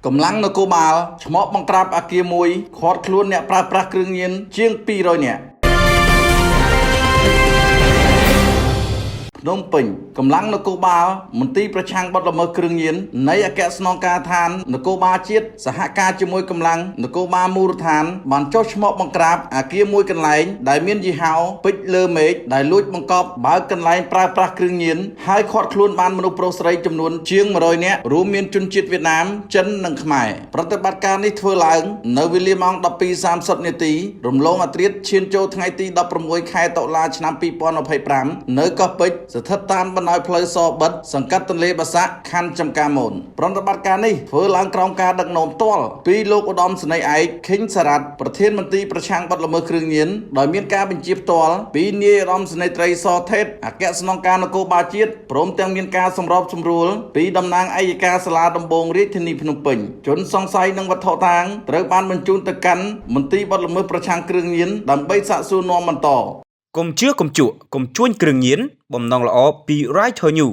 Cầm lăng nó cô bà, chmok bằng krap à kia mùi, khót luôn nè pra krương nhiên, chiêng pi rồi nè. Nông Bình, cầm lăng nó cô bà, một tí pra chang bắt là mơ krương nhiên, nấy à kẹ snong ca than, nó cô bà chiết, xã hạ ca cho mùi cầm lăng, nó cô bà mù than, bàn cho chmok bằng krap à kia mùi cần lánh, đại miên gì hào, bích lơ mết, đại lụt bằng cọp, bà cần lánh pra krương nhiên, hai khót luôn bàn manu pro sray chấm nuôn, chiêng mà rồi nè, rú miên chun chiết Việt Nam, chân nâng khmai,ประบาการនេះធ្វើឡើងនៅវេលាម៉ោង 12:30 នាទីរំលងអត្រាឈានចូលថ្ងៃទី 16 ខែតុលាឆ្នាំ 2025 នៅកោះពេជ្រស្ថិតតាមបណ្ដោយផ្លូវសបិទ្ធសង្កាត់ទន្លេបាសាក់ខណ្ឌចំការមូនប្រតិបត្តិការនេះធ្វើឡើងក្រោមការដឹកនាំផ្ទាល់ពីលោកឧត្តមសេនីយ៍ឯកខេងសារ៉ាត់ប្រធានមន្ត្រីប្រឆាំងបទល្មើសគ្រឿងញៀនដោយមានការបញ្ជាផ្ទាល់ពីនាយឧត្តមសេនីយ៍ត្រីសថេតអគ្គស្នងការនគរបាលជាតិព្រមទាំងមានការសម្របសម្រួលពីតំណាងអัยការសាលាដំបងរាជធានីភ្នំពេញជនសង្ស័យនឹងវត្ថុតាងត្រូវបានបញ្ជូនទៅកាន់មន្ទីរបទល្មើសប្រឆាំងគ្រឿងញៀនដើម្បីសាកសួរនាំបន្ត កុំជឿកុំជក់កុំជួញគ្រឿងញៀនបំណងល្អពី Right to You